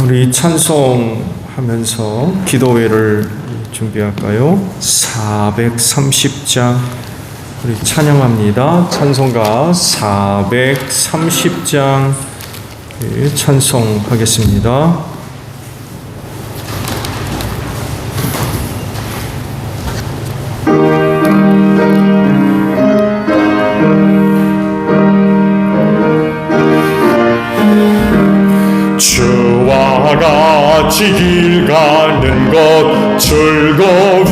우리 찬송하면서 기도회를 준비할까요? 430장 우리 찬양합니다. 찬송가 430장 찬송하겠습니다. 주와 같이 길 가는 것 즐거운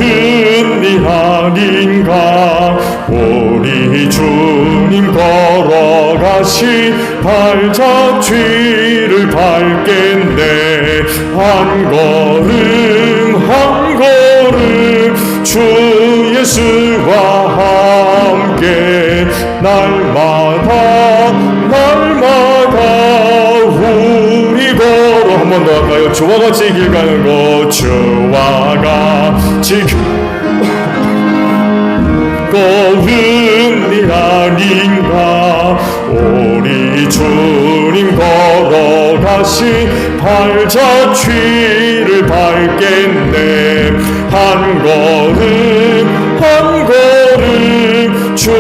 일 아닌가. 우리 주님 걸어가시 발자취를 밟겠네. 한 걸음 한 걸음 주 예수와 함께 날마다 한 번 더 할까요? 주와 같이 길 가는 것 주와 같이 거운 일 아닌가. 우리 주님 걸어가시 발자취를 밟겠네. 한 걸음 한 걸음 주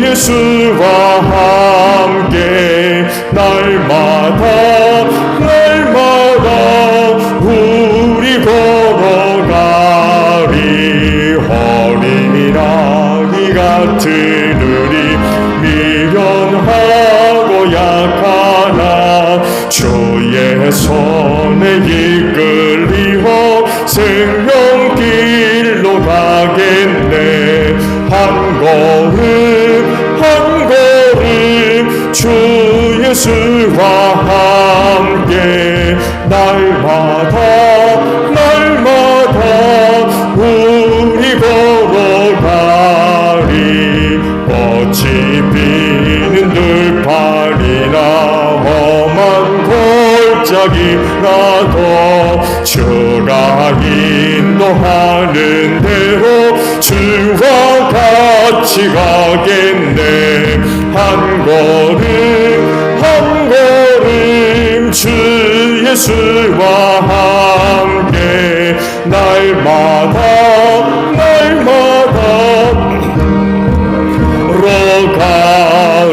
예수와 함께 날마다 우리 걸어가리. 어린아이 같은 우리 미련하고 약하나 주의 손에 이끌리어 생명길로 가겠네. 한 걸음 한 걸음 주 예수와 함께 날마다 우리 걸어가리. 꽃이 피는 들판이나 험한 골짜기라도 주가 인도하는 대로 주와 같이 가겠네. 한 걸음 한 걸음 주 예수와 함께 날마다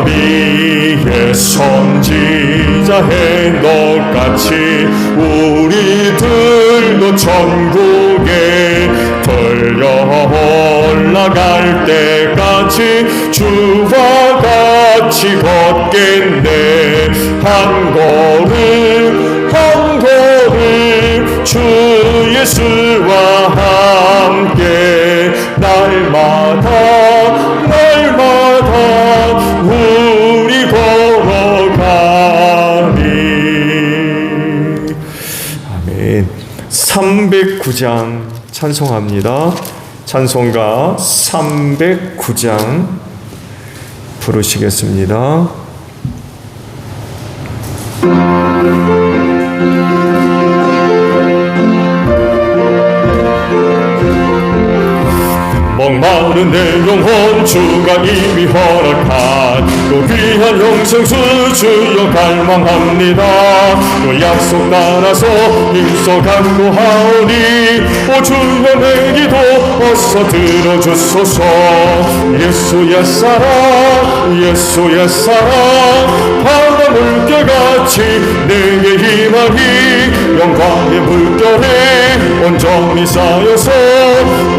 로가리의 선지자 해녹같이 우리들도 천국에 들려 올라갈 때까지 주와 같이 걷겠네. 한 걸음 한 걸음 주 예수와 함께 날마다 우리 걸어가리. 아멘. 309장 찬송합니다. 찬송가 309장 부르시겠습니다. 목마른 내 영혼 주가 이미 허락한 또 귀한 영생수 주여 갈망합니다. 또 약속 따라서 힘써 간구하오니 오 주여 내 기도 어서 들어주소서. 예수의 사랑 예수의 사랑 바다 물결같이 내게 희망이 영광의 물결에 온전히 쌓여서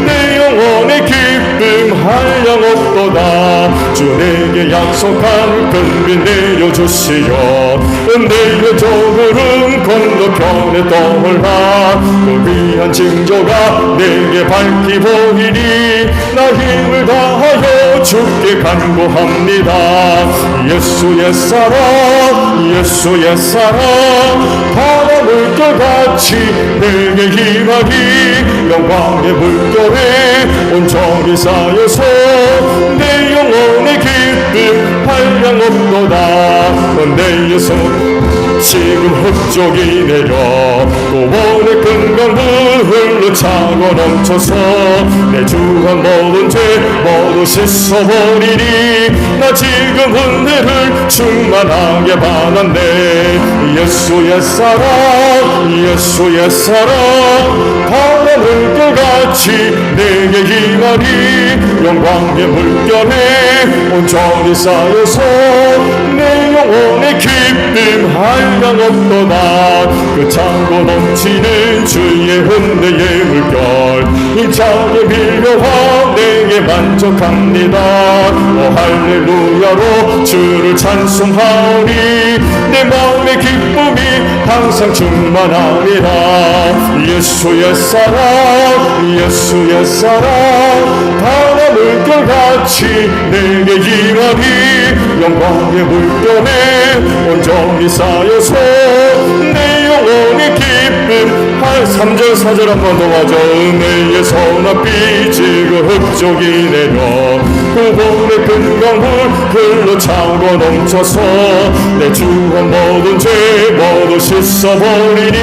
내 영혼의 기쁨 한량 없도다. 주 내게 약속한 큰빛 내려주시어 은혜의 저구름 건너편에 떠올라 그 귀한 징조가 내게 밝히 보이니 나 힘을 다하여 주께 간구합니다. 예수의 사랑 예수의 사랑 바다 물결같이 내게 희망이 영광의 물결에 온전히 쌓여서 내 영혼의 기쁨 한량 없도다. 내 예수 지금 흑족이 내려 고원의 큰 강물 흘러 차고 넘쳐서 내 주한 모든 죄 모두 씻어버리니 나 지금 은혜를 충만하게 받았네. 예수 옛사랑 예수 옛사랑 바람 물결같이 내게 임하니 영광의 물결에 온전히 쌓여서 내 영혼의 기쁨 한량 없도다. 그 차고 넘치는 주의 은혜의 물결 힘차게 밀려와 내게 만족합니다. 오 할렐루야로 주를 찬송하오니 내 마음의 기쁨이 항상 충만합니다. 예수 옛사랑 예수 옛사랑 바람 물결같이 내게 임하니 영광의 물결에 온전히 쌓여서 내 영혼의 기쁨 3절 4절 한번 더 가죠. 은혜의 선앞이 지금 흡족이 내려 구원의 큰 강물 흘러 차고 넘쳐서 내 주한 모든 죄 모두 씻어버리니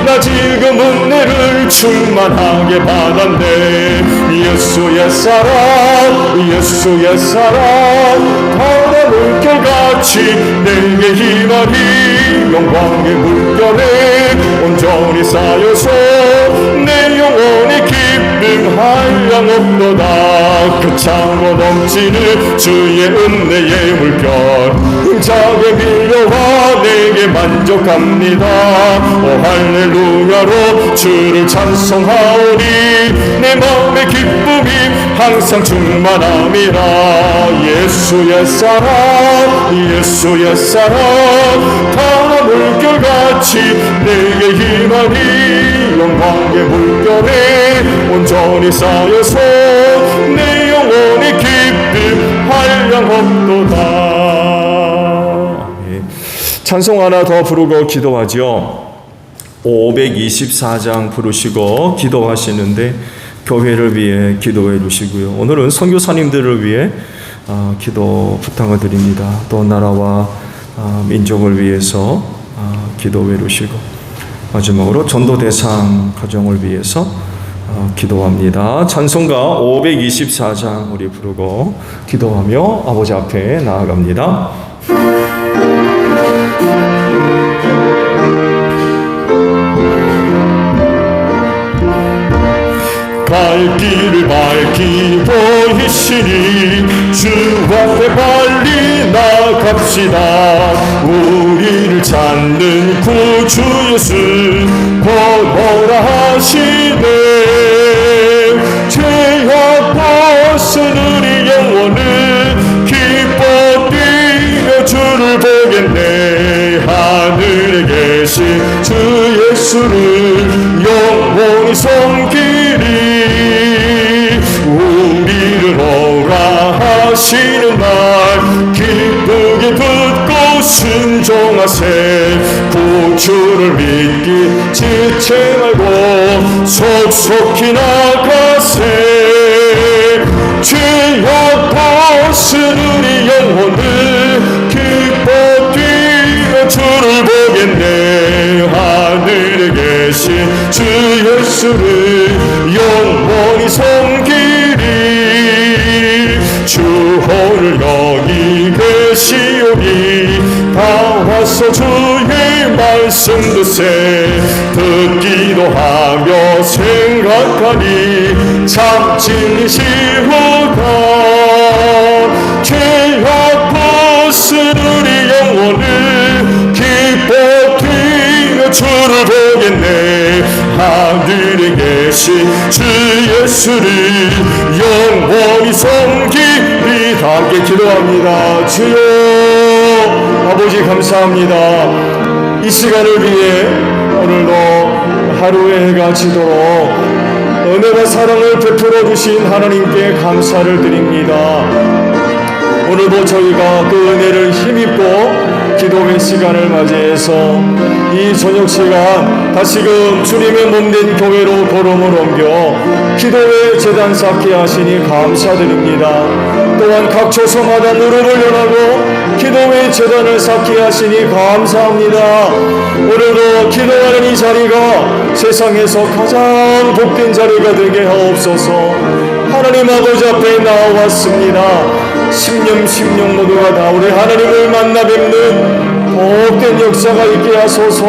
나 지금 은혜를 충만하게 받았네. 예수 옛사랑 예수 옛사랑 바람 물결같이 내게 임하니 영광의 물결에 온전히 쌓여서 내 영혼의 기쁨 한량 없도다. 그 차고 넘치는 주의 은혜의 물결 힘차게 밀려와 내게 만족합니다. 오 할렐루야로 주를 찬송하오니 내 마음의 기쁨이 항상 충만합니다. 예수 옛사랑 예수 옛사랑 바람 물결같이 내게 임하니 영광의 물결에 온전히 쌓여서 내 영혼의 기쁨 한량 없도다. 찬송 하나 더 부르고 기도하죠. 524장 부르시고 기도하시는데 교회를 위해 기도해 주시고요. 오늘은 선교사님들을 위해 기도 부탁을 드립니다. 또 나라와 민족을 위해서 기도해 주시고 마지막으로 전도 대상 가정을 위해서 기도합니다. 찬송가 524장 우리 부르고 기도하며 아버지 앞에 나아갑니다. 갈 길을 밝히 보이시니 주 앞에 빨리 나갑시다. 우리를 찾는 구주 예수 곧 오라 하시네. 죄악 벗은 우리 영혼을 기뻐 뛰며 주를 보겠네. 하늘에 계신 주 예수를 영원히 섬기리. 우리를 오라 하시는 말 기쁘게 듣고 순종하세. 구주를 믿기 지체 말고 속속히 나가세. 죄악 벗은 우리 영혼을 기뻐 뛰어 주를 보겠네. 하늘에 계신 주 예수를 영원히 섬기리. 주 오늘 여기 계시오니 다 와서 주의 말씀 듣세. 듣기도 하며 생각하니 참 진리시로다. 죄악 벗은 우리 영혼을 기뻐 뛰며 주를 보겠네. 하늘에 계신 주 예수를 영원히 섬기리. 다 함께 기도합니다. 주여 아버지 감사합니다. 이 시간을 위해 오늘도 하루의 해가 지도록 은혜와 사랑을 베풀어 주신 하나님께 감사를 드립니다. 오늘도 저희가 그 은혜를 힘입고 기도의 시간을 맞이해서 이 저녁 시간 다시금 주님의 몸된 교회로 걸음을 옮겨 기도의 제단 쌓게 하시니 감사드립니다. 또한 각 초소마다 무릎을 연하고 기도의 제단을 쌓게 하시니 감사합니다. 오늘도 기도하는 이 자리가 세상에서 가장 복된 자리가 되게 하옵소서. 하나님 아버지 앞에 나와왔습니다. 심령 모두가 다 우리 하나님을 만나 뵙는 복된 역사가 있게 하소서.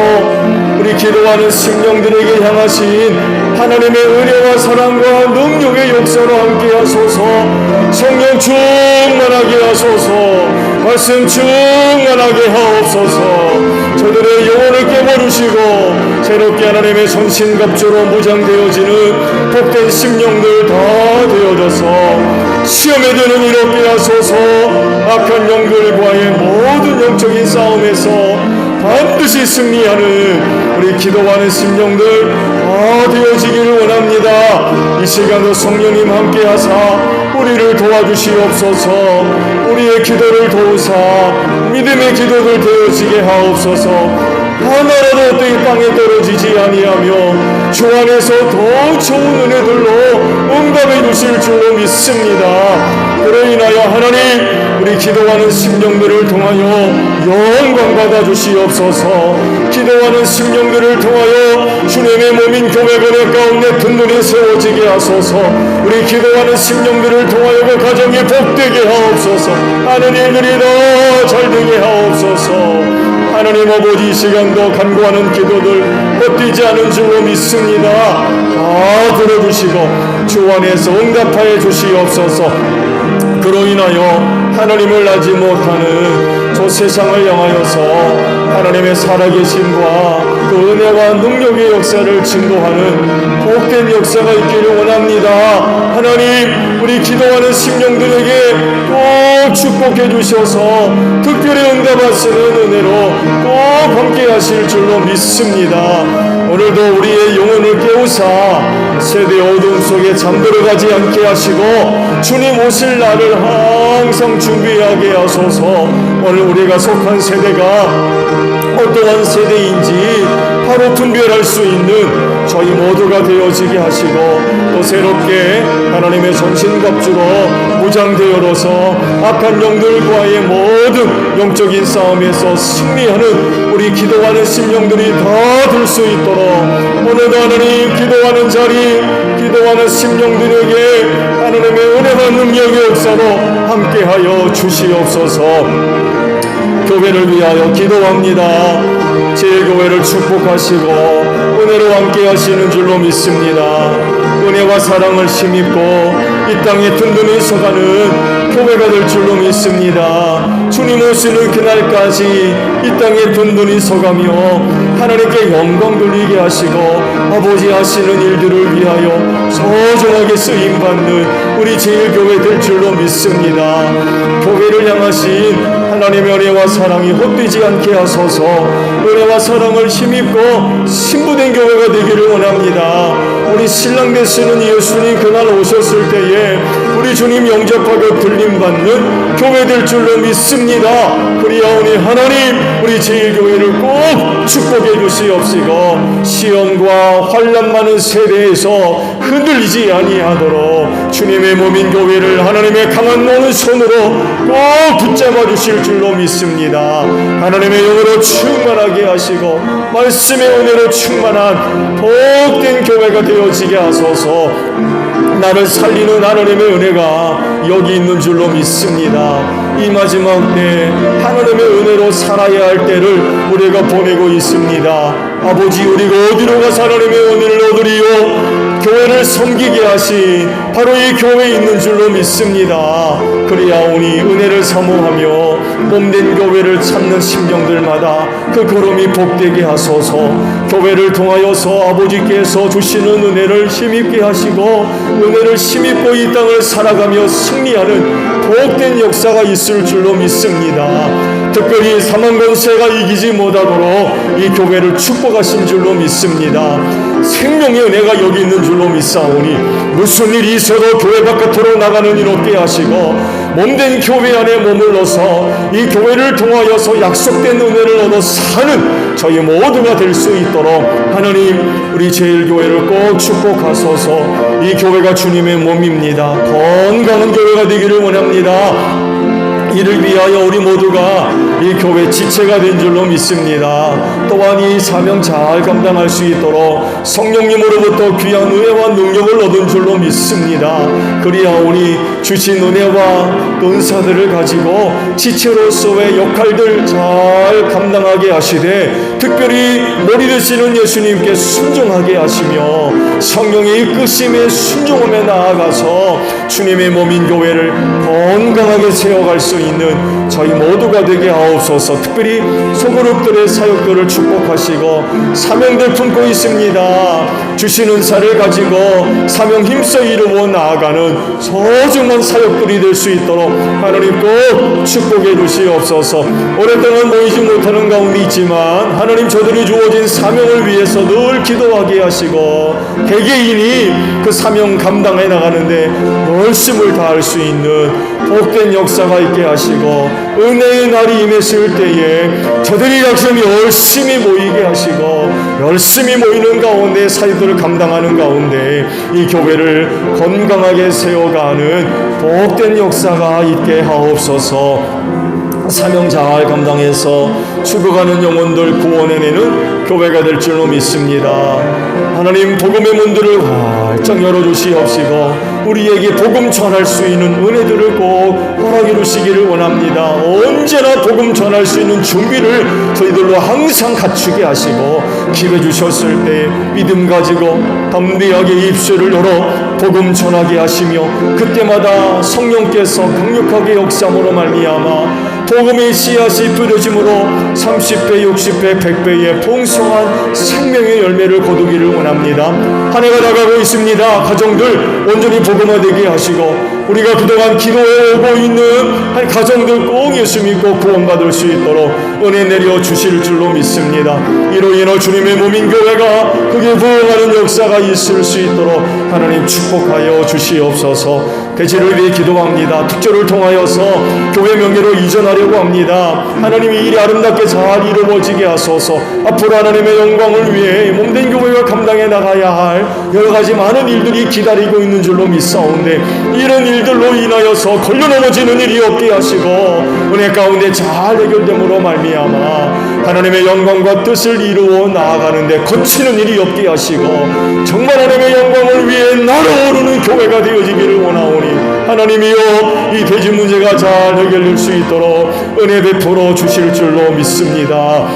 우리 기도하는 심령들에게 향하신 하나님의 은혜와 사랑과 능력의 역사로 함께 하소서. 성령 충만하게 하소서. 말씀 충만하게 하옵소서. 저들의 영혼을 깨버리시고 새롭게 하나님의 전신갑주로 무장되어지는 복된 심령들 다 되어져서 시험에 드는 이롭게 하소서. 악한 영들과의 모든 영적인 싸움에서 반드시 승리하는 우리 기도하는 심령들 다 되어지기를 원합니다. 이 시간도 성령님 함께 하사 우리를 도와주시옵소서. 우리의 기도를 도우사 믿음의 기도들 되어지게 하옵소서. 하나라도 이 땅에 떨어지지 아니하며 주 안에서 더 좋은 은혜들로 응답해 주실 줄로 믿습니다. 그로 인하여 하나님 우리 기도하는 심령들을 통하여 영광 받아 주시옵소서. 기도하는 심령들을 통하여 주님의 몸인 교회 권역 가운데 든든히 세워지게 하소서. 우리 기도하는 심령들을 통하여 그 가정이 복되게 하옵소서. 하는 일들이 더 잘되게 하옵소서. 하나님 아버지 이 시간도 간구하는 기도들 헛되지 않은 줄로 믿습니다. 다 들어주시고 주 안에서 응답하여 주시옵소서. 그로 인하여 하나님을 알지 못하는 저 세상을 향하여서 하나님의 살아계심과 그 은혜와 능력의 역사를 증거하는 복된 역사가 있기를 원합니다. 하나님 우리 기도하는 심령들에게 꼭 축복해 주셔서 특별히 응답하시는 은혜로 꼭 함께 하실 줄로 믿습니다. 오늘도 우리의 영혼을 깨우사 세대 어둠 속에 잠들어가지 않게 하시고 주님 오실 날을 항상 준비하게 하소서. 오늘 우리가 속한 세대가 어떠한 세대인지 바로 분별할 수 있는 저희 모두가 되어지게 하시고 또 새롭게 하나님의 전신갑주로 무장되어서 악한 영들과의 모든 영적인 싸움에서 승리하는 우리 기도하는 심령들이 다 될 수 있도록 오늘도 하나님 기도하는 자리 기도하는 심령들에게 하나님의 은혜와 능력의 역사로 함께하여 주시옵소서. 교회를 위하여 기도합니다. 제일교회를 축복하시고 은혜로 함께 하시는 줄로 믿습니다. 은혜와 사랑을 힘입고 이 땅에 든든히 서가는 교회가 될 줄로 믿습니다. 주님 오시는 그날까지 이 땅에 든든히 서가며 하나님께 영광 돌리게 하시고 아버지 하시는 일들을 위하여 소중하게 쓰임받는 우리 제일교회 될 줄로 믿습니다. 교회를 향하신 하나님의 은혜와 사랑이 헛되지 않게 하소서. 은혜와 사랑을 힘입고 신부된 교회가 되기를 원합니다. 우리 신랑 되시는 예수님 그날 오셨을 때에 우리 주님 영접하고 들림받는 교회 될 줄로 믿습니다. 그리하오니 하나님 우리 제일교회를 꼭 축복해 주시옵시고 시험과 환난 많은 세대에서 흔들리지 아니하도록 주님의 몸인 교회를 하나님의 강한 오른손으로 꼭 붙잡아 주실 줄로 믿습니다. 하나님의 영으로 충만하게 하시고 말씀의 은혜로 충만한 복된 교회가 되어지게 하소서. 나를 살리는 하나님의 은혜가 여기 있는 줄로 믿습니다. 이 마지막 때 하나님의 은혜로 살아야 할 때를 우리가 보내고 있습니다. 아버지 우리가 어디로 가서 하나님의 은혜를 얻으리요? 교회를 섬기게 하신 바로 이 교회에 있는 줄로 믿습니다. 그리하오니 은혜를 사모하며 몸된 교회를 찾는 심령들마다 그 걸음이 복되게 하소서. 교회를 통하여서 아버지께서 주시는 은혜를 힘입게 하시고 은혜를 힘입고 이 땅을 살아가며 승리하는 복된 역사가 있을 줄로 믿습니다. 특별히 사망 권세가 이기지 못하도록 이 교회를 축복하신 줄로 믿습니다. 생명의 은혜가 여기 있는 줄로 믿사오니 무슨 일이 있어도 교회 바깥으로 나가는 일 없게 하시고 몸된 교회 안에 머물러서 이 교회를 통하여서 약속된 은혜를 얻어 사는 저희 모두가 될 수 있도록 하나님 우리 제일교회를 꼭 축복하소서. 이 교회가 주님의 몸입니다. 건강한 교회가 되기를 원합니다. 이를 위하여 우리 모두가 이 교회 지체가 된 줄로 믿습니다. 또한 이 사명 잘 감당할 수 있도록 성령님으로부터 귀한 은혜와 능력을 얻은 줄로 믿습니다. 그리하오니 주신 은혜와 은사들을 가지고 지체로서의 역할들 잘 감당하게 하시되 특별히 머리 되시는 예수님께 순종하게 하시며 성령의 이끄심에 순종함에 나아가서 주님의 몸인 교회를 건강하게 세워갈 수 있는 저희 모두가 되게 하옵소서. 특별히 소그룹들의 사역들을 축복하시고 사명들 품고 있습니다. 주신 은사를 가지고 사명 힘써 이루어 나아가는 소중한 사역들이 될 수 있도록 하나님 꼭 축복해 주시옵소서. 오랫동안 모이지 못하는 가운데 있지만 하나님 저들이 주어진 사명을 위해서 늘 기도하게 하시고 개개인이 그 사명 감당해 나가는데 열심을 다할 수 있는 복된 역사가 있게 하시고 은혜의 날이 임했을 때에 저들이 약점 열심히 모이게 하시고 열심히 모이는 가운데 사역들을 감당하는 가운데 이 교회를 건강하게 세워가는 복된 역사가 있게 하옵소서. 사명 잘 감당해서 죽어가는 영혼들 구원해내는 교회가 될 줄로 믿습니다. 하나님 복음의 문들을 활짝 열어주시옵시고 우리에게 복음 전할 수 있는 은혜들을 꼭 허락해 주시기를 원합니다. 언제나 복음 전할 수 있는 준비를 저희들로 항상 갖추게 하시고 기회 주셨을 때 믿음 가지고 담대하게 입술을 열어 복음 전하게 하시며 그때마다 성령께서 강력하게 역사함으로 말미암아 복음의 씨앗이 뿌려짐으로 30배, 60배, 100배의 풍성한 생명의 열매를 거두기를 원합니다. 한 해가 나가고 있습니다. 가정들 온전히 복음화되게 하시고 우리가 그동안 기도해 오고 있는 한 가정들 꼭 예수 믿고 구원받을 수 있도록 은혜 내려 주실 줄로 믿습니다. 이로 인해 주님의 몸인 교회가 그게 부흥하는 역사가 있을 수 있도록 하나님 축복하여 주시옵소서. 대지를 위해 기도합니다. 특조를 통하여서 교회 명예로 이전하려고 합니다. 하나님이 일이 아름답게 잘 이루어지게 하소서. 앞으로 하나님의 영광을 위해 몸된 교회가 감당해 나가야 할 여러 가지 많은 일들이 기다리고 있는 줄로 믿사온데 이런 일들로 인하여서 걸려 넘어지는 일이 없게 하시고 은혜 가운데 잘 해결됨으로 말미암아 하나님의 영광과 뜻을 이루어 나아가는데 거치는 일이 없게 하시고 정말 하나님의 영광을 위해 날아오르는 교회가 되어지기를 원하오니 하나님이여 이 돼지 문제가 잘 해결될 수 있도록 은혜 베풀어 주실 줄로 믿습니다.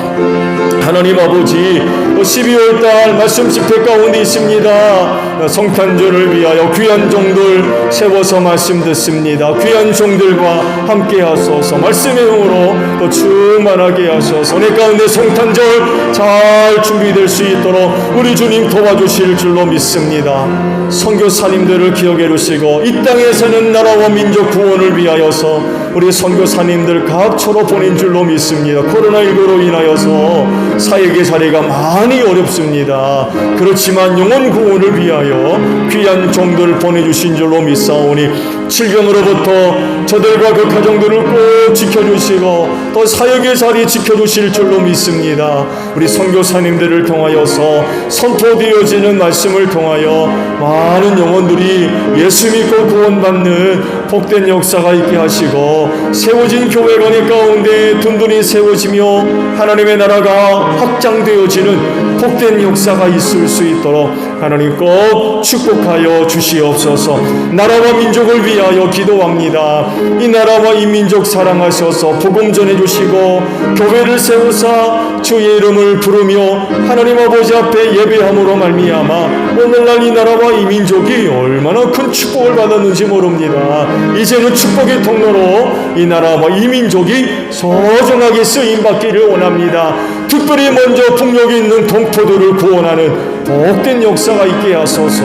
하나님 아버지 12월달 말씀 집회 가운데 있습니다. 성탄절을 위하여 귀한 종들 세워서 말씀 듣습니다. 귀한 종들과 함께 하소서. 말씀의 힘으로 또 충만하게 하소서. 은혜 가운데 성탄절 잘 준비될 수 있도록 우리 주님 도와주실 줄로 믿습니다. 선교사님들을 기억해 주시고 이 땅에 사는 나라와 민족 구원을 위하여서 우리 선교사님들 각처로 보낸 줄로 믿습니다. 코로나19로 인하여서 사역의 자리가 많이 어렵습니다. 그렇지만 영혼 구원을 위하여 귀한 종들을 보내주신 줄로 믿사오니 질병으로부터 저들과 그 가정들을 꼭 지켜주시고 또 사역의 자리 지켜주실 줄로 믿습니다. 우리 선교사님들을 통하여서 선포되어지는 말씀을 통하여 많은 영혼들이 예수 믿고 구원받는 복된 역사가 있게 하시고 세워진 교회관의 가운데 든든히 세워지며 하나님의 나라가 확장되어지는 복된 역사가 있을 수 있도록 하나님 꼭 축복하여 주시옵소서. 나라와 민족을 위하여 기도합니다. 이 나라와 이 민족 사랑하셔서 복음 전해주시고 교회를 세우사 주의 이름을 부르며 하나님 아버지 앞에 예배함으로 말미암아 오늘날 이 나라와 이 민족이 얼마나 큰 축복을 받았는지 모릅니다. 이제는 축복의 통로로 이 나라와 이 민족이 소중하게 쓰임받기를 원합니다. 특별히 먼저 풍력이 있는 동포들을 구원하는 복된 역사가 있게 하소서.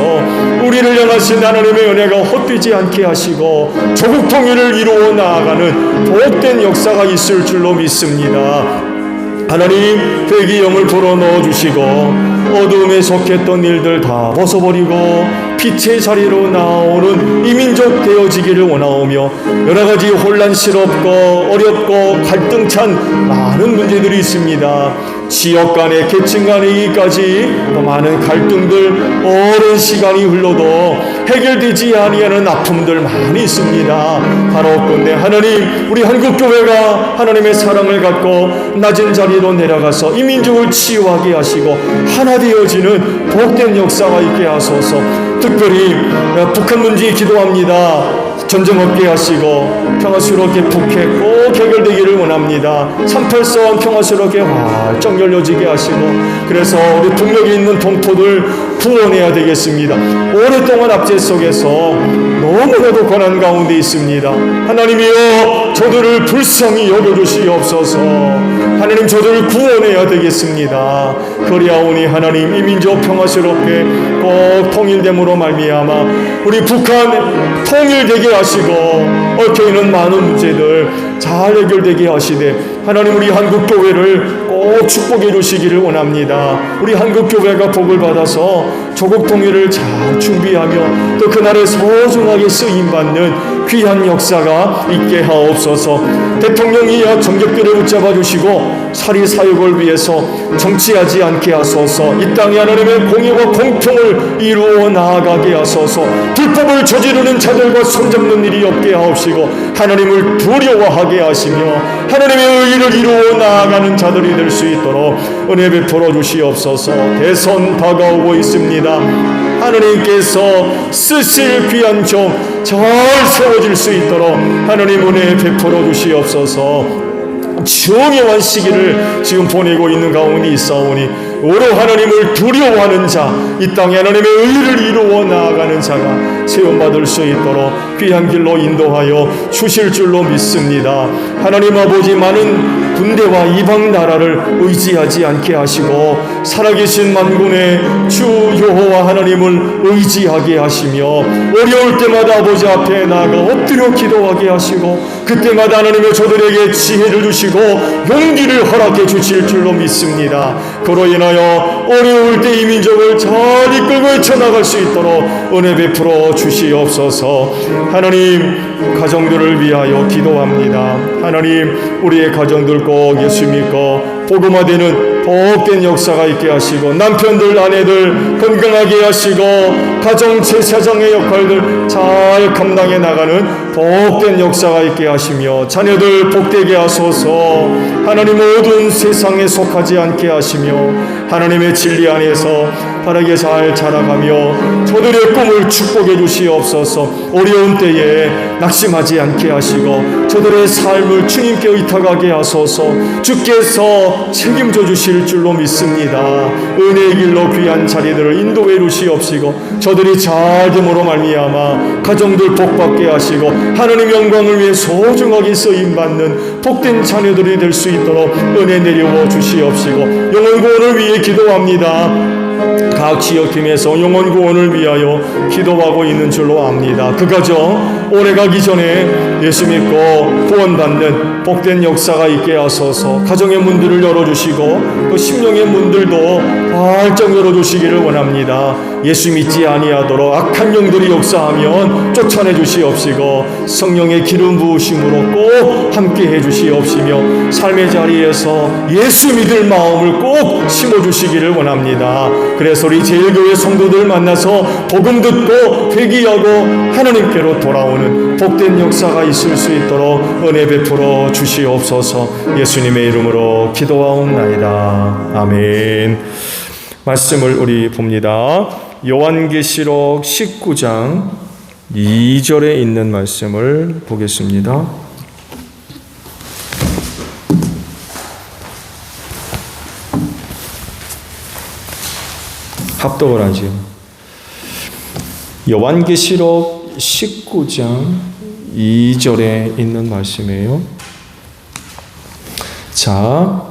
우리를 향하신 하나님의 은혜가 헛되지 않게 하시고 조국 통일을 이루어 나아가는 복된 역사가 있을 줄로 믿습니다. 하나님 대기영을 불어넣어 주시고 어둠에 속했던 일들 다 벗어버리고 빛의 자리로 나오는 이민족 되어지기를 원하오며, 여러 가지 혼란스럽고 어렵고 갈등찬 많은 문제들이 있습니다. 지역 간의 계층 간의 이기까지 또 많은 갈등들, 오랜 시간이 흘러도 해결되지 아니하는 아픔들 많이 있습니다. 바로 근데 하나님, 우리 한국교회가 하나님의 사랑을 갖고 낮은 자리로 내려가서 이 민족을 치유하게 하시고 하나 되어지는 복된 역사가 있게 하소서. 특별히 북한 문제 기도합니다. 전쟁 없게 하시고 평화스럽게 북해 꼭 해결되기를 원합니다. 3.8선 평화스럽게 활짝 열려지게 하시고, 그래서 우리 북녘에 있는 동포들 구원해야 되겠습니다. 오랫동안 압제 속에서 너무나도 고난 가운데 있습니다. 하나님이여, 저들을 불쌍히 여겨주시옵소서. 하나님, 저들을 구원해야 되겠습니다. 그리하오니 하나님, 이 민족 평화스럽게 꼭 통일됨으로 말미암아 우리 북한 통일되게 하시고 얽혀있는 많은 문제들 잘 해결되게 하시되, 하나님, 우리 한국교회를 꼭 축복해 주시기를 원합니다. 우리 한국교회가 복을 받아서 조국 통일을 잘 준비하며 또 그날에 소중하게 쓰임받는 귀한 역사가 있게 하옵소서. 대통령이야 정적들을 붙잡아 주시고 사리사욕을 위해서 정치하지 않게 하소서. 이 땅에 하나님의 공의와 공평을 이루어 나아가게 하소서. 불법을 저지르는 자들과 손잡는 일이 없게 하옵시고 하나님을 두려워하게 하시며 하나님의 의를 이루어 나아가는 자들이 될 수 있도록 은혜 베풀어 주시옵소서. 대선 다가오고 있습니다. 하나님께서 쓰실 귀한 종 잘 세워질 수 있도록 하나님 은혜 베풀어 주시옵소서. 중요한 시기를 지금 보내고 있는 가운데 있사오니 오로 하나님을 두려워하는 자, 이 땅에 하나님의 의를 이루어 나아가는 자가 세움받을 수 있도록 귀한 길로 인도하여 주실 줄로 믿습니다. 하나님 아버지, 많은 군대와 이방 나라를 의지하지 않게 하시고 살아계신 만군의 주 여호와 하나님을 의지하게 하시며 어려울 때마다 아버지 앞에 나아가 엎드려 기도하게 하시고 그때마다 하나님의 저들에게 지혜를 주시고 용기를 허락해 주실 줄로 믿습니다. 그로 인하여 어려울 때 이 민족을 잘 이끌고 헤쳐나갈 수 있도록 은혜 베풀어 주시옵소서. 하나님, 가정들을 위하여 기도합니다. 하나님, 우리의 가정들 꼭 예수 믿고 복음화되는 복된 역사가 있게 하시고 남편들, 아내들 건강하게 하시고 가정 제사장의 역할들 잘 감당해 나가는 복된 역사가 있게 하시며 자녀들 복되게 하소서. 하나님, 모든 세상에 속하지 않게 하시며 하나님의 진리 안에서 바르게 잘 자라가며 저들의 꿈을 축복해 주시옵소서. 어려운 때에 낙심하지 않게 하시고 저들의 삶을 주님께 의탁하게 하소서. 주께서 책임져 주실 줄로 믿습니다. 은혜의 길로 귀한 자리들을 인도해 주시옵시고 저들이 잘 됨으로 말미암아 가정들 복받게 하시고 하나님 영광을 위해 소중하게 쓰임받는 복된 자녀들이 될 수 있도록 은혜 내려워 주시옵시고 영혼 구원을 위해 기도합니다. 각 지역팀에서 영혼 구원을 위하여 기도하고 있는 줄로 압니다. 그 가정 오래가기 전에 예수 믿고 구원받는 복된 역사가 있게 하소서. 가정의 문들을 열어주시고 또 심령의 문들도 활짝 열어주시기를 원합니다. 예수 믿지 아니하도록 악한 영들이 역사하면 쫓아내 주시옵시고 성령의 기름 부으심으로 꼭 함께해 주시옵시며 삶의 자리에서 예수 믿을 마음을 꼭 심어주시기를 원합니다. 그래서 우리 제일교회 성도들 만나서 복음 듣고 회개하고 하나님께로 돌아오는 복된 역사가 있을 수 있도록 은혜 베풀어 주시옵소서. 예수님의 이름으로 기도하옵나이다. 아멘. 말씀을 우리 봅니다. 요한계시록 19장 2절에 있는 말씀을 보겠습니다. 합독을 하죠. 요한계시록 19장 2절에 있는 말씀이에요. 자,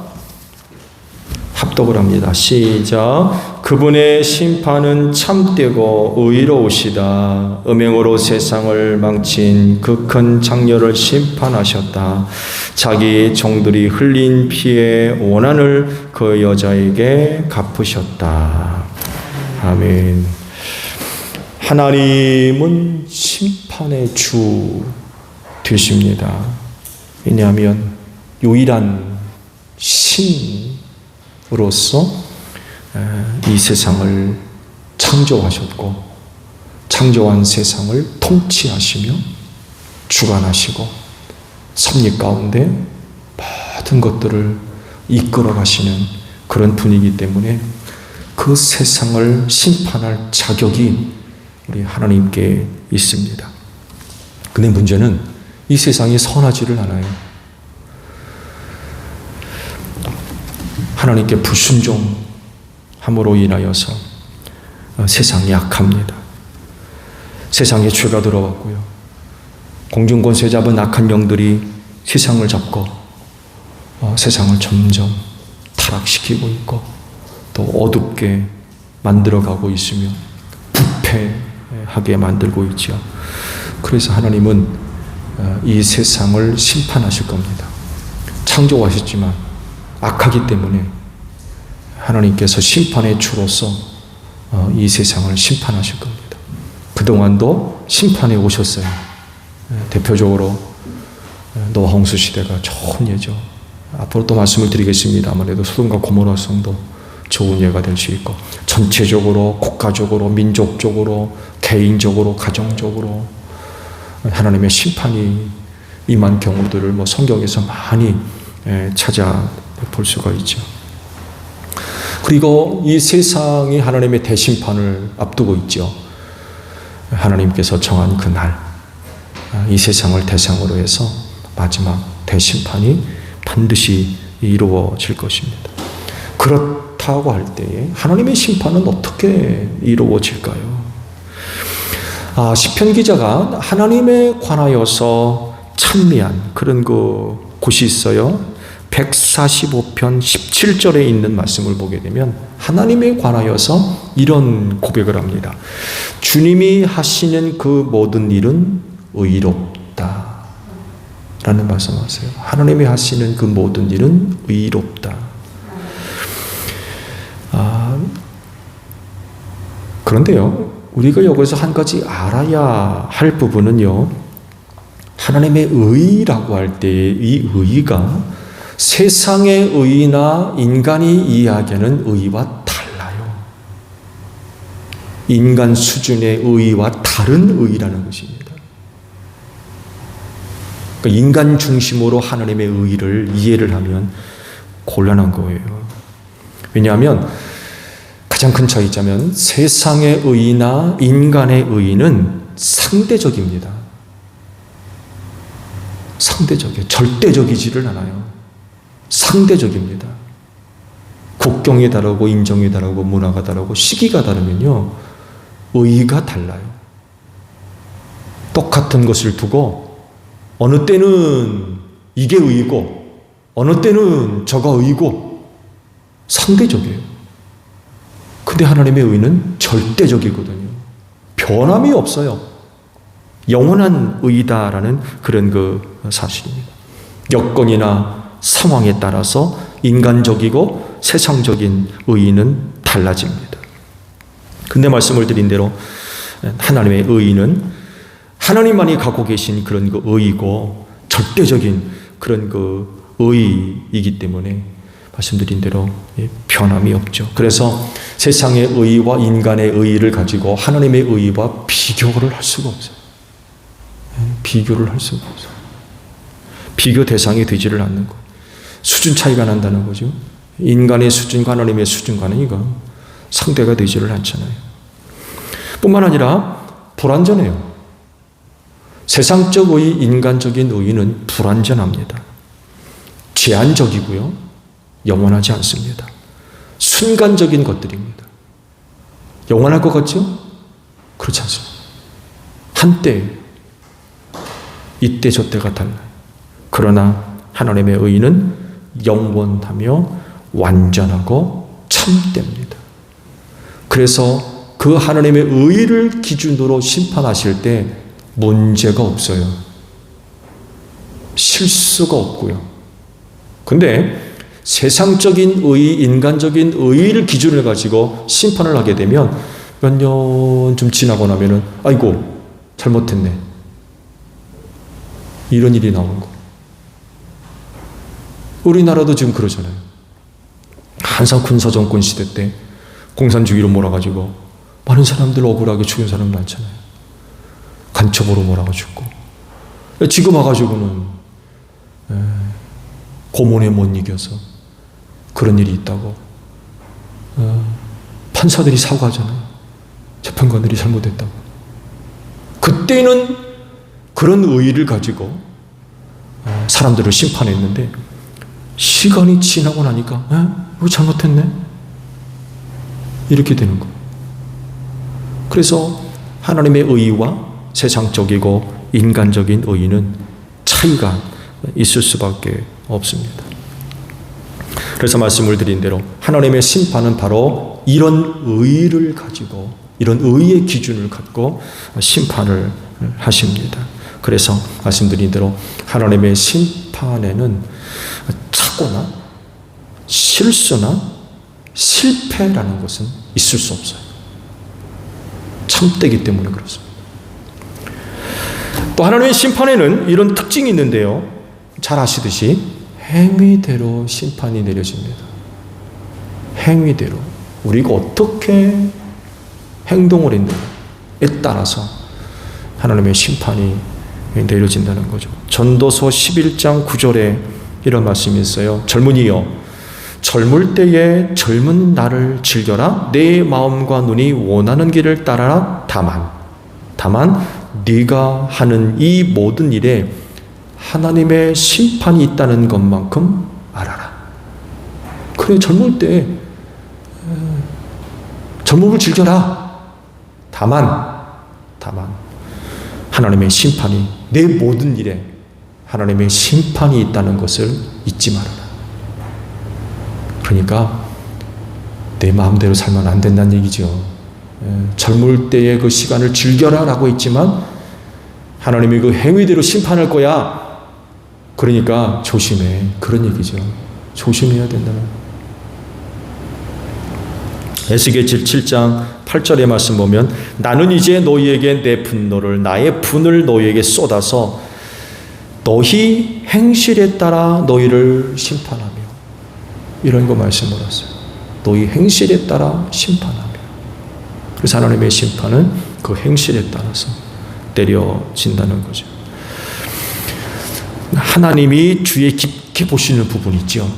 합독을 합니다. 시작. 그분의 심판은 참되고 의로우시다. 음행으로 세상을 망친 그 큰 장렬을 심판하셨다. 자기 종들이 흘린 피의 원한을 그 여자에게 갚으셨다. 아멘. 하나님은 심판의 주 되십니다. 왜냐하면 유일한 신으로서 이 세상을 창조하셨고 창조한 세상을 통치하시며 주관하시고 섭리 가운데 모든 것들을 이끌어 가시는 그런 분이기 때문에 그 세상을 심판할 자격이 우리 하나님께 있습니다. 근데 문제는 이 세상이 선하지를 않아요. 하나님께 불순종함으로 인하여서 세상이 약합니다. 세상에 죄가 들어왔고요. 공중권세 잡은 악한 영들이 세상을 잡고 세상을 점점 타락시키고 있고 또 어둡게 만들어가고 있으며 부패하게 만들고 있죠. 그래서 하나님은 이 세상을 심판하실 겁니다. 창조하셨지만 악하기 때문에 하나님께서 심판의 주로서 이 세상을 심판하실 겁니다. 그동안도 심판해 오셨어요. 대표적으로 노아 홍수 시대가 좋은 예죠. 앞으로 또 말씀을 드리겠습니다. 아무래도 소돔과 고모라 성도 좋은 예가 될 수 있고 전체적으로 국가적으로 민족적으로 개인적으로 가정적으로 하나님의 심판이 임한 경우들을 성경에서 많이 찾아볼 수가 있죠. 그리고 이 세상이 하나님의 대심판을 앞두고 있죠. 하나님께서 정한 그 날, 이 세상을 대상으로 해서 마지막 대심판이 반드시 이루어질 것입니다. 그렇다고 할 때에 하나님의 심판은 어떻게 이루어질까요? 시편 기자가 하나님에 관하여서 찬미한 그런 그 곳이 있어요. 145편 17절에 있는 말씀을 보게 되면 하나님에 관하여서 이런 고백을 합니다. 주님이 하시는 그 모든 일은 의롭다 라는 말씀을 하세요. 하나님이 하시는 그 모든 일은 의롭다. 그런데요, 우리가 여기서 한 가지 알아야 할 부분은요, 하나님의 의라고 할 때의 이 의가 세상의 의나 인간이 이해하기에는 의와 달라요. 인간 수준의 의와 다른 의라는 것입니다. 그러니까 인간 중심으로 하나님의 의를 이해를 하면 곤란한 거예요. 왜냐하면 가장 큰 차이점은 세상의 의나 인간의 의는 상대적입니다. 상대적이에요. 절대적이지를 않아요. 상대적입니다. 국경이 다르고 인종이 다르고 문화가 다르고 시기가 다르면요, 의가 달라요. 똑같은 것을 두고 어느 때는 이게 의고 어느 때는 저가 의고 상대적이에요. 근데 하나님의 의는 절대적이거든요. 변함이 없어요. 영원한 의다라는 그런 그 사실입니다. 여건이나 상황에 따라서 인간적이고 세상적인 의는 달라집니다. 근데 말씀을 드린 대로 하나님의 의는 하나님만이 갖고 계신 그런 그 의이고 절대적인 그런 그 의이기 때문에 말씀드린 대로 변함이 없죠. 그래서 세상의 의와 인간의 의를 가지고 하나님의 의와 비교를 할 수가 없어요. 비교를 할 수가 없어요. 비교 대상이 되지를 않는 거예요. 수준 차이가 난다는 거죠. 인간의 수준과 하나님의 수준과는 이거 상대가 되지를 않잖아요. 뿐만 아니라 불완전해요. 세상적 의, 인간적인 의는 불완전합니다. 제한적이고요. 영원하지 않습니다. 순간적인 것들입니다. 영원할 것 같죠? 그렇지 않습니다. 한때, 이때 저때가 달라요. 그러나 하나님의 의는 영원하며 완전하고 참됩니다. 그래서 그 하나님의 의를 기준으로 심판하실 때 문제가 없어요. 실수가 없고요. 근데 세상적인 의, 인간적인 의를 기준을 가지고 심판을 하게 되면 몇 년 좀 지나고 나면은 아이고 잘못했네, 이런 일이 나오는 거. 우리나라도 지금 그러잖아요. 한상 군사정권 시대 때 공산주의로 몰아가지고 많은 사람들 억울하게 죽은 사람 많잖아요. 간첩으로 몰아가 죽고. 지금 와가지고는 고문에 못 이겨서 그런 일이 있다고 판사들이 사과하잖아요. 재판관들이 잘못했다고. 그때는 그런 의의를 가지고 사람들을 심판했는데 시간이 지나고 나니까 이거 잘못했네, 이렇게 되는 거예요. 그래서 하나님의 의의와 세상적이고 인간적인 의의는 차이가 있을 수밖에 없습니다. 그래서 말씀을 드린 대로 하나님의 심판은 바로 이런 의의를 가지고, 이런 의의의 기준을 갖고 심판을 하십니다. 그래서 말씀드린 대로 하나님의 심판에는 착오나 실수나 실패라는 것은 있을 수 없어요. 참되기 때문에 그렇습니다. 또 하나님의 심판에는 이런 특징이 있는데요. 잘 아시듯이 행위대로 심판이 내려집니다. 행위대로 우리가 어떻게 행동을 했느냐에 따라서 하나님의 심판이 내려진다는 거죠. 전도서 11장 9절에 이런 말씀이 있어요. 젊은이여, 젊을 때에 젊은 날을 즐겨라. 내 마음과 눈이 원하는 길을 따라라. 다만 네가 하는 이 모든 일에 하나님의 심판이 있다는 것만큼 알아라. 그래, 젊을 때 젊음을 즐겨라. 다만 하나님의 심판이, 내 모든 일에 하나님의 심판이 있다는 것을 잊지 말아라. 그러니까 내 마음대로 살면 안 된다는 얘기죠. 젊을 때의 그 시간을 즐겨라 라고 했지만 하나님이 그 행위대로 심판할 거야. 그러니까 조심해, 그런 얘기죠. 조심해야 된다는. 에스겔 7장 8절의 말씀 보면 나는 이제 너희에게 내 분노를, 나의 분을 너희에게 쏟아서 너희 행실에 따라 너희를 심판하며, 이런 거 말씀을 하세요. 너희 행실에 따라 심판하며. 그래서 하나님의 심판은 그 행실에 따라서 내려진다는 거죠. 하나님이 주의 깊게 보시는 부분이 있죠.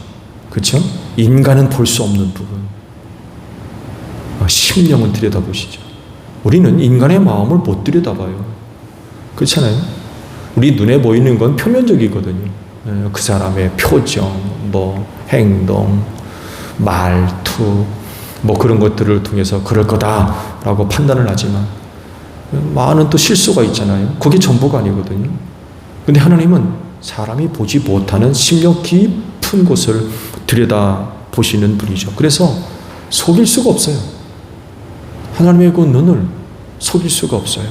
그렇죠? 인간은 볼 수 없는 부분. 심령은 들여다보시죠. 우리는 인간의 마음을 못 들여다봐요. 그렇잖아요? 우리 눈에 보이는 건 표면적이거든요. 그 사람의 표정, 행동, 말투, 그런 것들을 통해서 그럴 거다라고 판단을 하지만 많은 또 실수가 있잖아요. 그게 전부가 아니거든요. 근데 하나님은 사람이 보지 못하는 심령 깊은 곳을 들여다보시는 분이죠. 그래서 속일 수가 없어요. 하나님의 그 눈을 속일 수가 없어요.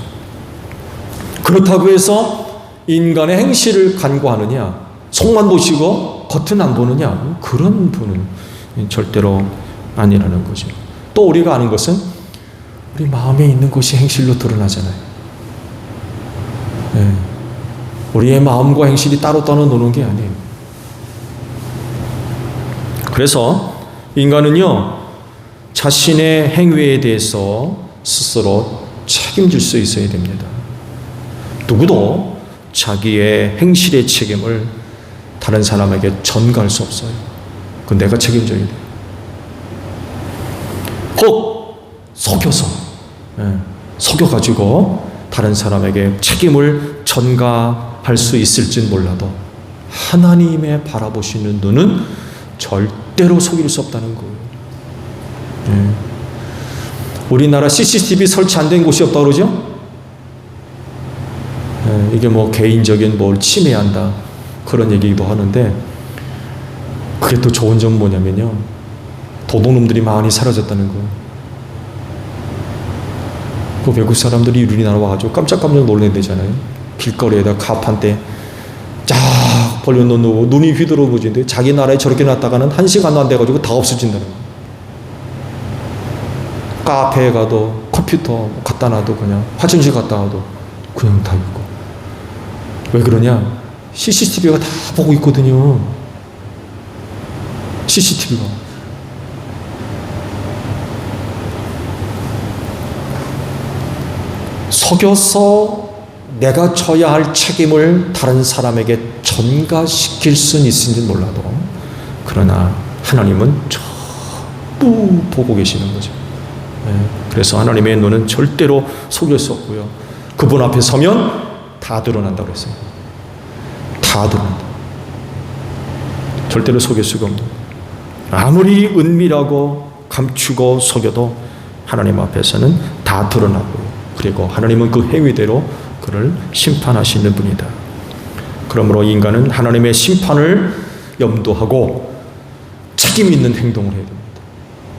그렇다고 해서 인간의 행실을 간구하느냐, 속만 보시고 겉은 안 보느냐, 그런 분은 절대로 아니라는 거죠. 또 우리가 아는 것은 우리 마음에 있는 것이 행실로 드러나잖아요. 우리의 마음과 행실이 따로 노는 게 아니에요. 그래서 인간은요, 자신의 행위에 대해서 스스로 책임질 수 있어야 됩니다. 누구도 자기의 행실의 책임을 다른 사람에게 전가할 수 없어요. 그건 내가 책임져야 돼요. 혹 속여가지고 다른 사람에게 책임을 전가할 수 있을진 몰라도 하나님의 바라보시는 눈은 절대로 속일 수 없다는 거예요. 우리나라 CCTV 설치 안 된 곳이 없다고 그러죠? 이게 개인적인 뭘 침해한다, 그런 얘기도 하는데, 그게 또 좋은 점은 뭐냐면요, 도둑놈들이 많이 사라졌다는 거예요. 그 외국 사람들이 우리나라 와가지고 깜짝깜짝 놀란대잖아요. 길거리에다 가판대 쫙 벌려놓고 눈이 휘두르고지는데 자기 나라에 저렇게 놨다가는 1시간도 안 돼가지고 다 없어진다는 거예요. 카페에 가도 컴퓨터 갖다 놔도 그냥 화장실 갔다 와도 그냥 다 있고. 왜 그러냐? CCTV가 다 보고 있거든요. CCTV가. 속여서 내가 져야 할 책임을 다른 사람에게 전가시킬 수는 있을지 몰라도 그러나 하나님은 전부 보고 계시는 거죠. 그래서 하나님의 눈은 절대로 속일 수 없고요. 그분 앞에 서면 다 드러난다고 그랬어요. 다 드러난다. 절대로 속일 수가 없는 거예요. 아무리 은밀하고 감추고 속여도 하나님 앞에서는 다 드러나고요. 그리고 하나님은 그 행위대로 그를 심판하시는 분이다. 그러므로 인간은 하나님의 심판을 염두하고 책임 있는 행동을 해야 됩니다.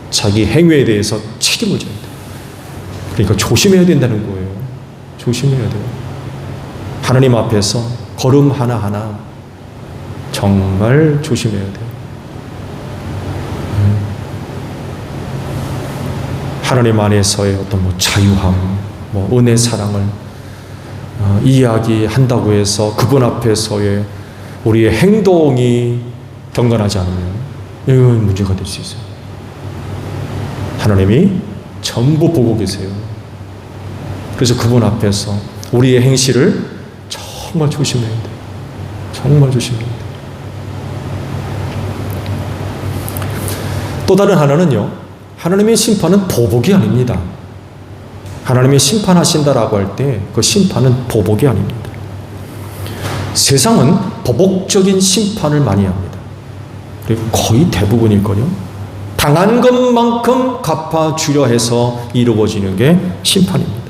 자기 행위에 대해서 책임을 져야 돼요. 그러니까 조심해야 된다는 거예요. 조심해야 돼요. 하나님 앞에서 걸음 하나하나 정말 조심해야 돼요. 하나님 안에서의 어떤 자유함, 은혜 사랑을 이야기한다고 해서 그분 앞에서의 우리의 행동이 경건하지 않으면 이건 문제가 될 수 있어요. 하나님이 전부 보고 계세요. 그래서 그분 앞에서 우리의 행실을 정말 조심해야 돼요. 정말 조심해야 돼요. 또 다른 하나는요, 하나님의 심판은 보복이 아닙니다. 하나님이 심판하신다라고 할 때 그 심판은 보복이 아닙니다. 세상은 보복적인 심판을 많이 합니다. 그리고 거의 대부분일걸요. 당한 것만큼 갚아주려 해서 이루어지는 게 심판입니다.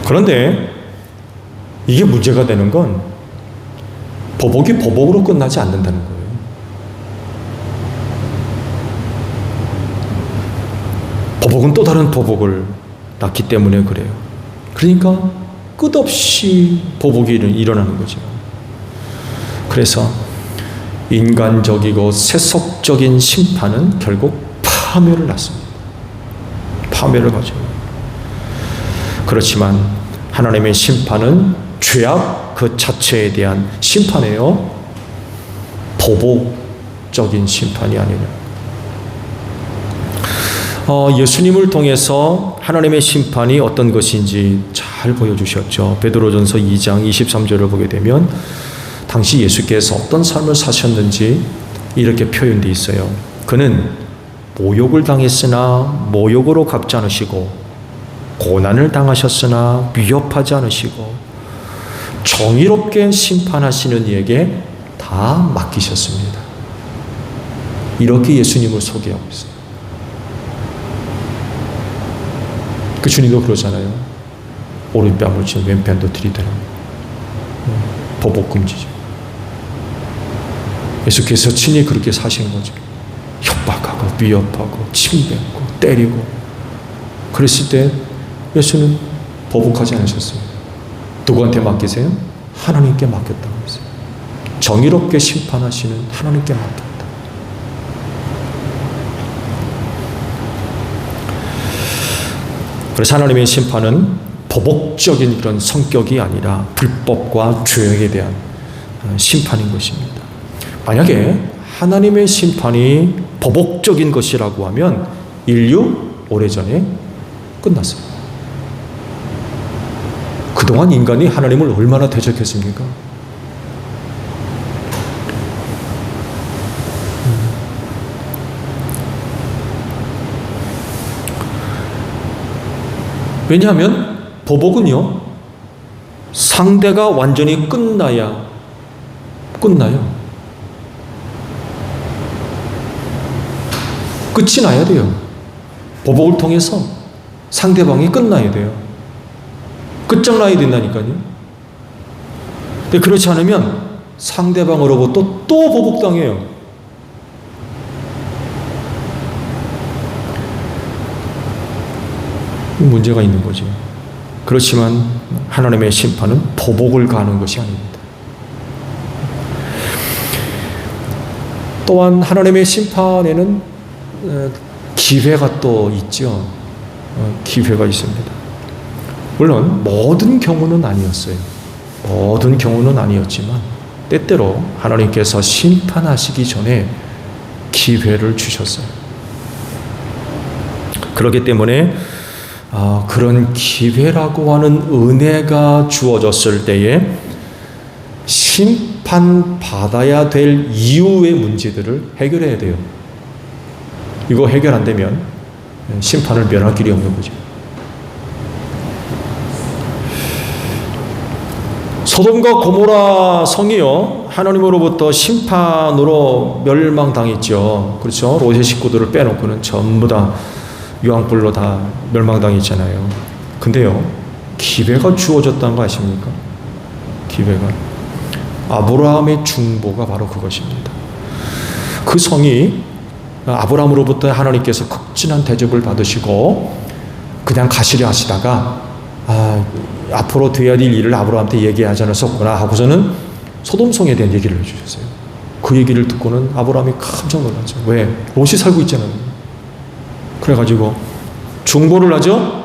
그런데 이게 문제가 되는 건 보복이 보복으로 끝나지 않는다는 거예요. 보복은 또 다른 보복을 낳기 때문에 그래요. 그러니까 끝없이 보복이 일어나는 거죠. 그래서 인간적이고 세속적인 심판은 결국 파멸을 낳습니다. 파멸을 가져요. 그렇지만 하나님의 심판은 죄악 그 자체에 대한 심판이에요. 보복적인 심판이 아니라. 예수님을 통해서 하나님의 심판이 어떤 것인지 잘 보여주셨죠. 베드로전서 2장 23절을 보게 되면 당시 예수께서 어떤 삶을 사셨는지 이렇게 표현되어 있어요. 그는 모욕을 당했으나 모욕으로 갚지 않으시고 고난을 당하셨으나 위협하지 않으시고 정의롭게 심판하시는 이에게 다 맡기셨습니다. 이렇게 예수님을 소개하고 있어요. 그 주님도 그러잖아요. 오른뺨을 치면 왼편도 들이대라. 보복금지죠. 예수께서 친히 그렇게 사신 거죠. 협박하고 위협하고 침뱉고 때리고 그랬을 때 예수는 보복하지 않으셨어요. 누구한테 맡기세요? 하나님께 맡겼다고 했어요. 정의롭게 심판하시는 하나님께 맡겼다. 그래서 하나님의 심판은 보복적인 그런 성격이 아니라 불법과 죄악에 대한 심판인 것입니다. 만약에 하나님의 심판이 보복적인 것이라고 하면 인류 오래전에 끝났어요. 그동안 인간이 하나님을 얼마나 대적했습니까? 왜냐하면 보복은요, 상대가 완전히 끝나요. 끝이 나야 돼요. 보복을 통해서 상대방이 끝나야 돼요. 끝장나야 된다니까요. 근데 그렇지 않으면 상대방으로부터 또 보복당해요. 문제가 있는 거죠. 그렇지만 하나님의 심판은 보복을 가하는 것이 아닙니다. 또한 하나님의 심판에는 기회가 또 있죠. 기회가 있습니다. 물론 모든 경우는 아니었어요. 모든 경우는 아니었지만 때때로 하나님께서 심판하시기 전에 기회를 주셨어요. 그렇기 때문에 그런 기회라고 하는 은혜가 주어졌을 때에 심판받아야 될 이후의 문제들을 해결해야 돼요. 이거 해결 안 되면 심판을 면할 길이 없는 거죠. 소돔과 고모라 성이요, 하나님으로부터 심판으로 멸망당했죠. 그렇죠? 롯의 식구들을 빼놓고는 전부 다 유황불로 다 멸망당했잖아요. 근데요, 기회가 주어졌다는 거 아십니까? 기회가. 아브라함의 중보가 바로 그것입니다. 그 성이 아브라함으로부터 하나님께서 극진한 대접을 받으시고 그냥 가시려 하시다가 앞으로 돼야 될 일을 아브라함한테 얘기하지 않았었구나 하고서는 소돔성에 대한 얘기를 해주셨어요. 그 얘기를 듣고는 아브라함이 깜짝 놀랐죠. 왜? 롯이 살고 있잖아요. 그래가지고 중보를 하죠.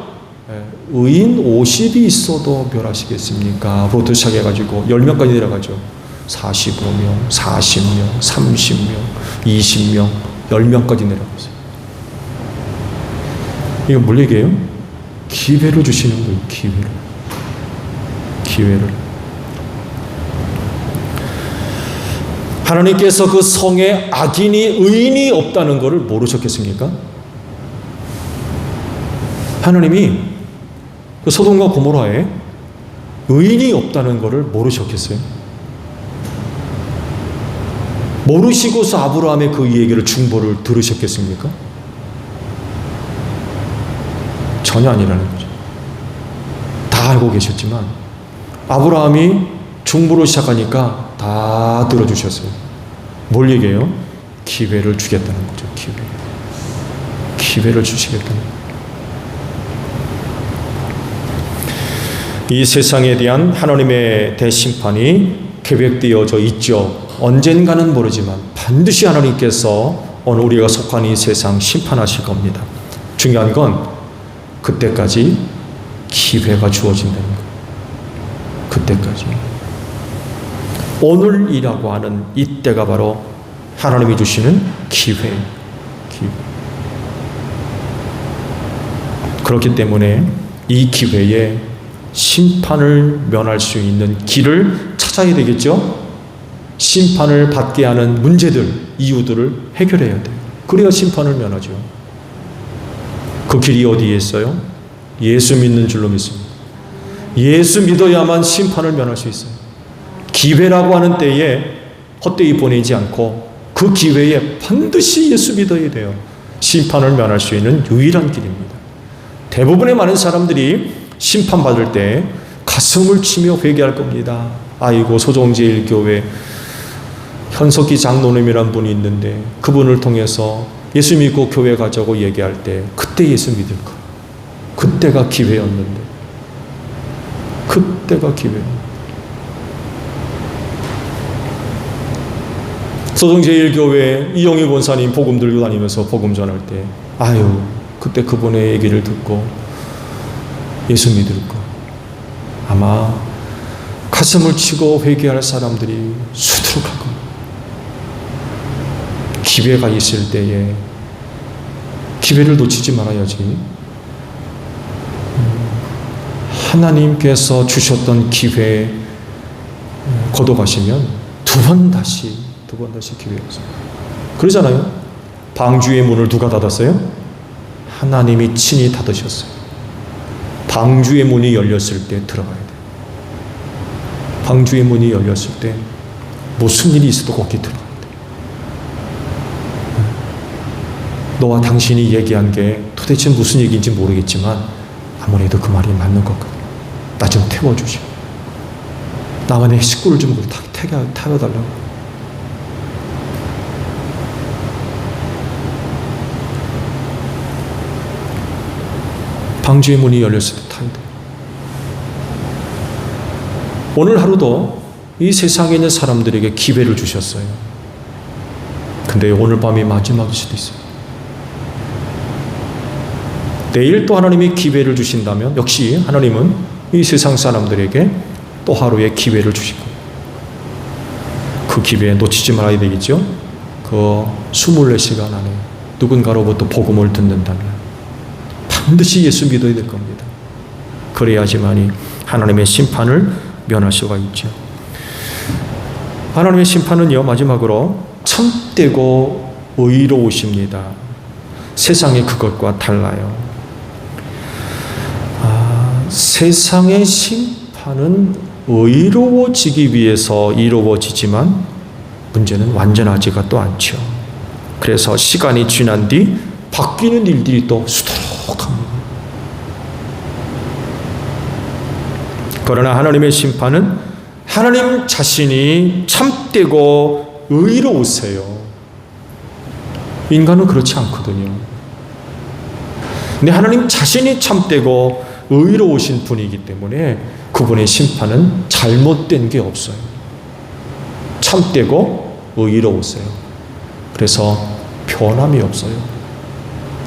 의인 50이 있어도 멸하시겠습니까? 부터 시작해가지고 10명까지 내려가죠. 45명, 40명, 30명, 20명, 10명까지 내려갔어요. 이거 뭘 얘기해요? 기회를 주시는 거예요. 기회를. 하나님께서 그 성에 악인이 의인이 없다는 것을 모르셨겠습니까? 하나님이 그 소돔과 고모라에 의인이 없다는 것을 모르셨겠어요? 모르시고서 아브라함의 그 얘기를 중보를 들으셨겠습니까? 전혀 아니라는 거죠. 다 알고 계셨지만 아브라함이 중보를 시작하니까 다 들어주셨어요. 뭘 얘기해요? 기회를 주겠다는 거죠. 기회를 주시겠다는 거죠. 이 세상에 대한 하나님의 대심판이 계획되어져 있죠. 언젠가는 모르지만 반드시 하나님께서 오늘 우리가 속한 이 세상 심판하실 겁니다. 중요한 건 그때까지 기회가 주어진다는 거예요. 그때까지. 오늘이라고 하는 이때가 바로 하나님이 주시는 기회. 그렇기 때문에 이 기회에 심판을 면할 수 있는 길을 찾아야 되겠죠. 심판을 받게 하는 문제들, 이유들을 해결해야 돼요. 그래야 심판을 면하죠. 그 길이 어디에 있어요? 예수 믿는 줄로 믿습니다. 예수 믿어야만 심판을 면할 수 있어요. 기회라고 하는 때에 헛되이 보내지 않고 그 기회에 반드시 예수 믿어야 돼요. 심판을 면할 수 있는 유일한 길입니다. 대부분의 많은 사람들이 심판받을 때 가슴을 치며 회개할 겁니다. 아이고, 소정제일교회 현석기 장로님이란 분이 있는데 그분을 통해서 예수 믿고 교회 가자고 얘기할 때 그때 예수 믿을 거예요. 그때가 기회였는데. 그때가 기회였는데. 소정제일교회 이영희 권사님 복음 들고 다니면서 복음 전할 때 그때 그분의 얘기를 듣고 예수 믿을 거. 아마 가슴을 치고 회개할 사람들이 수두룩할 겁니다. 기회가 있을 때에 기회를 놓치지 말아야지. 하나님께서 주셨던 기회에 거둬가시면 두 번 다시 기회가 있어요. 그러잖아요. 방주의 문을 누가 닫았어요? 하나님이 친히 닫으셨어요. 방주의 문이 열렸을 때 들어가야 돼요. 방주의 문이 열렸을 때 무슨 일이 있어도 거기 들어가야 돼요. 너와 당신이 얘기한 게 도대체 무슨 얘기인지 모르겠지만 아무래도 그 말이 맞는 것 같아요. 나 좀 태워주시오. 나와 내 식구를 좀 태워달라고. 방주의 문이 열렸을 듯한데 오늘 하루도 이 세상에 있는 사람들에게 기회를 주셨어요. 근데 오늘 밤이 마지막일 수도 있어요. 내일 또 하나님이 기회를 주신다면 역시 하나님은 이 세상 사람들에게 또 하루의 기회를 주실 거예요. 그 기회 놓치지 말아야 되겠죠. 그 24시간 안에 누군가로부터 복음을 듣는다면 반드시 예수 믿어야 될 겁니다. 그래야지만이 하나님의 심판을 면할 수가 있죠. 하나님의 심판은요, 마지막으로 참되고 의로우십니다. 세상의 그것과 달라요. 세상의 심판은 의로워지기 위해서 이루어지지만 문제는 완전하지가 또 않죠. 그래서 시간이 지난 뒤 바뀌는 일들이 또 수두룩합니다. 그러나 하나님의 심판은 하나님 자신이 참되고 의로우세요. 인간은 그렇지 않거든요. 근데 하나님 자신이 참되고 의로우신 분이기 때문에 그분의 심판은 잘못된 게 없어요. 참되고 의로우세요. 그래서 변함이 없어요.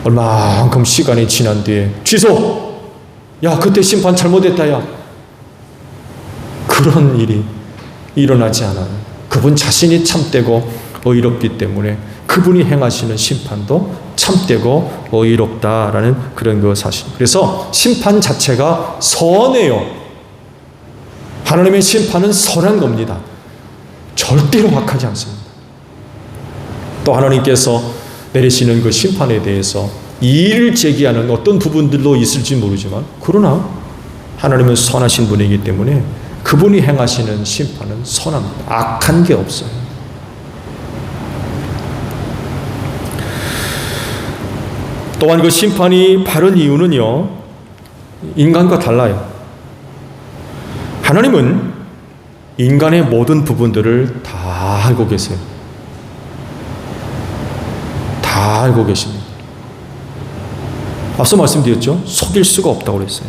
얼마만큼 시간이 지난 뒤에 취소! 야, 그때 심판 잘못했다, 야. 그런 일이 일어나지 않아요. 그분 자신이 참되고 의롭기 때문에 그분이 행하시는 심판도 참되고 의롭다라는 그런 그 사실. 그래서 심판 자체가 선해요. 하나님의 심판은 선한 겁니다. 절대로 악하지 않습니다. 또 하나님께서 내리시는 그 심판에 대해서 이의를 제기하는 어떤 부분들도 있을지 모르지만 그러나 하나님은 선하신 분이기 때문에 그분이 행하시는 심판은 선합니다. 악한 게 없어요. 또한 그 심판이 바른 이유는요, 인간과 달라요. 하나님은 인간의 모든 부분들을 다 알고 계세요. 다 알고 계십니다. 앞서 말씀드렸죠? 속일 수가 없다고 그랬어요.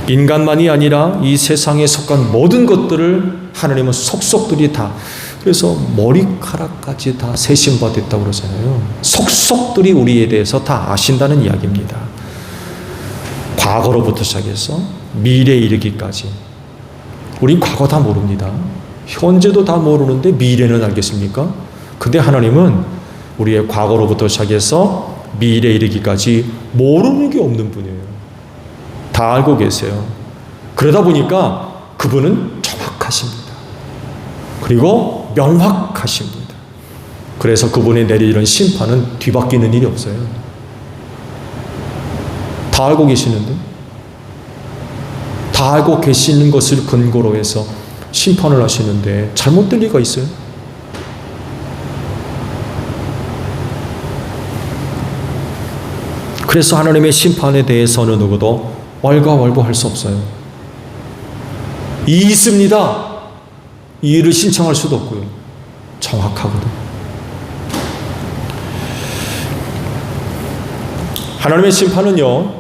인간만이 아니라 이 세상에 속한 모든 것들을 하나님은 속속들이 다, 그래서 머리카락까지 다 세심받았다고 그러잖아요. 속속들이 우리에 대해서 다 아신다는 이야기입니다. 과거로부터 시작해서 미래에 이르기까지. 우린 과거 다 모릅니다. 현재도 다 모르는데 미래는 알겠습니까? 근데 하나님은 우리의 과거로부터 시작해서 미래에 이르기까지 모르는 게 없는 분이에요. 다 알고 계세요. 그러다 보니까 그분은 정확하십니다. 그리고 명확하십니다. 그래서 그분이 내리는 심판은 뒤바뀌는 일이 없어요. 다 알고 계시는데, 다 알고 계시는 것을 근거로 해서 심판을 하시는데 잘못될 리가 있어요? 그래서 하나님의 심판에 대해서는 누구도 왈가왈부할 수 없어요. 이의 있습니다. 이의를 신청할 수도 없고요. 정확하거든. 하나님의 심판은요,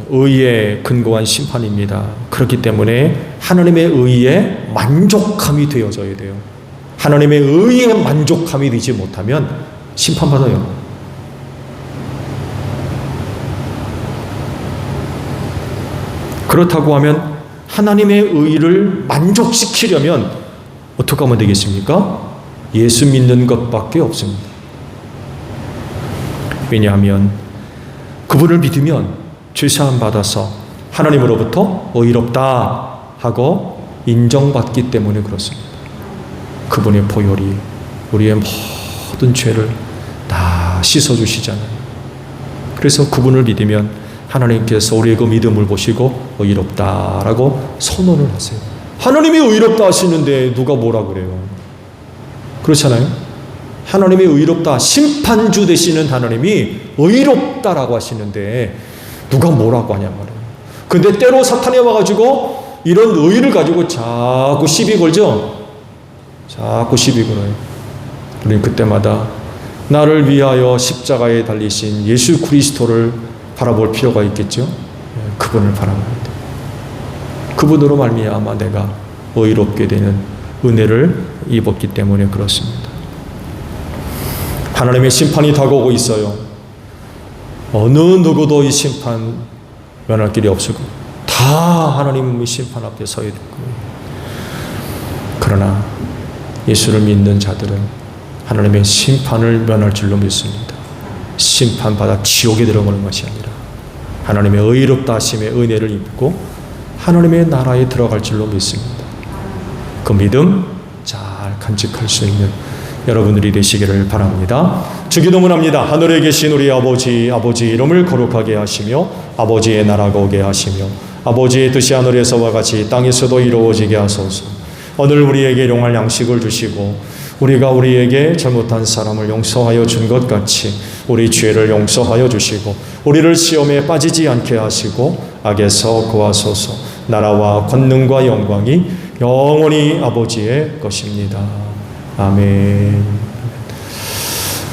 의에 근거한 심판입니다. 그렇기 때문에 하나님의 의에 만족함이 되어져야 돼요. 하나님의 의에 만족함이 되지 못하면 심판받아요. 그렇다고 하면 하나님의 의를 만족시키려면 어떻게 하면 되겠습니까? 예수 믿는 것밖에 없습니다. 왜냐하면 그분을 믿으면 죄사함 받아서 하나님으로부터 의롭다 하고 인정받기 때문에 그렇습니다. 그분의 보혈이 우리의 모든 죄를 다 씻어주시잖아요. 그래서 그분을 믿으면 하나님께서 우리의 그 믿음을 보시고 의롭다라고 선언을 하세요. 하나님이 의롭다 하시는데 누가 뭐라 그래요? 그렇잖아요. 하나님이 의롭다, 심판주 되시는 하나님이 의롭다라고 하시는데 누가 뭐라고 하냐 말이에요. 근데 때로 사탄이 와가지고 이런 의를 가지고 자꾸 시비 걸죠. 자꾸 시비 걸어요. 우리는 그때마다 나를 위하여 십자가에 달리신 예수 그리스도를 바라볼 필요가 있겠죠. 그분을 바라봐야 돼. 그분으로 말미암아 내가 의롭게 되는 은혜를 입었기 때문에 그렇습니다. 하나님의 심판이 다가오고 있어요. 어느 누구도 이 심판 면할 길이 없을 거예요. 다 하나님의 심판 앞에 서야 될 거예요. 그러나 예수를 믿는 자들은 하나님의 심판을 면할 줄로 믿습니다. 심판받아 지옥에 들어가는 것이 아니라 하나님의 의롭다 하심의 은혜를 입고 하나님의 나라에 들어갈 줄로 믿습니다. 그 믿음 잘 간직할 수 있는 여러분들이 되시기를 바랍니다. 주기도문 합니다. 하늘에 계신 우리 아버지, 아버지 이름을 거룩하게 하시며 아버지의 나라가 오게 하시며 아버지의 뜻이 하늘에서와 같이 땅에서도 이루어지게 하소서. 오늘 우리에게 일용할 양식을 주시고 우리가 우리에게 잘못한 사람을 용서하여 준 것 같이 우리 죄를 용서하여 주시고 우리를 시험에 빠지지 않게 하시고 악에서 구하소서. 나라와 권능과 영광이 영원히 아버지의 것입니다. 아멘.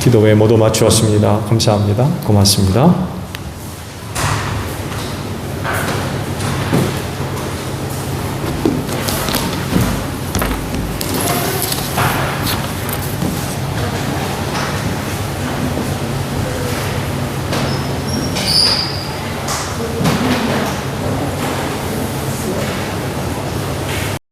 기도에 모두 마치었습니다. 감사합니다. 고맙습니다.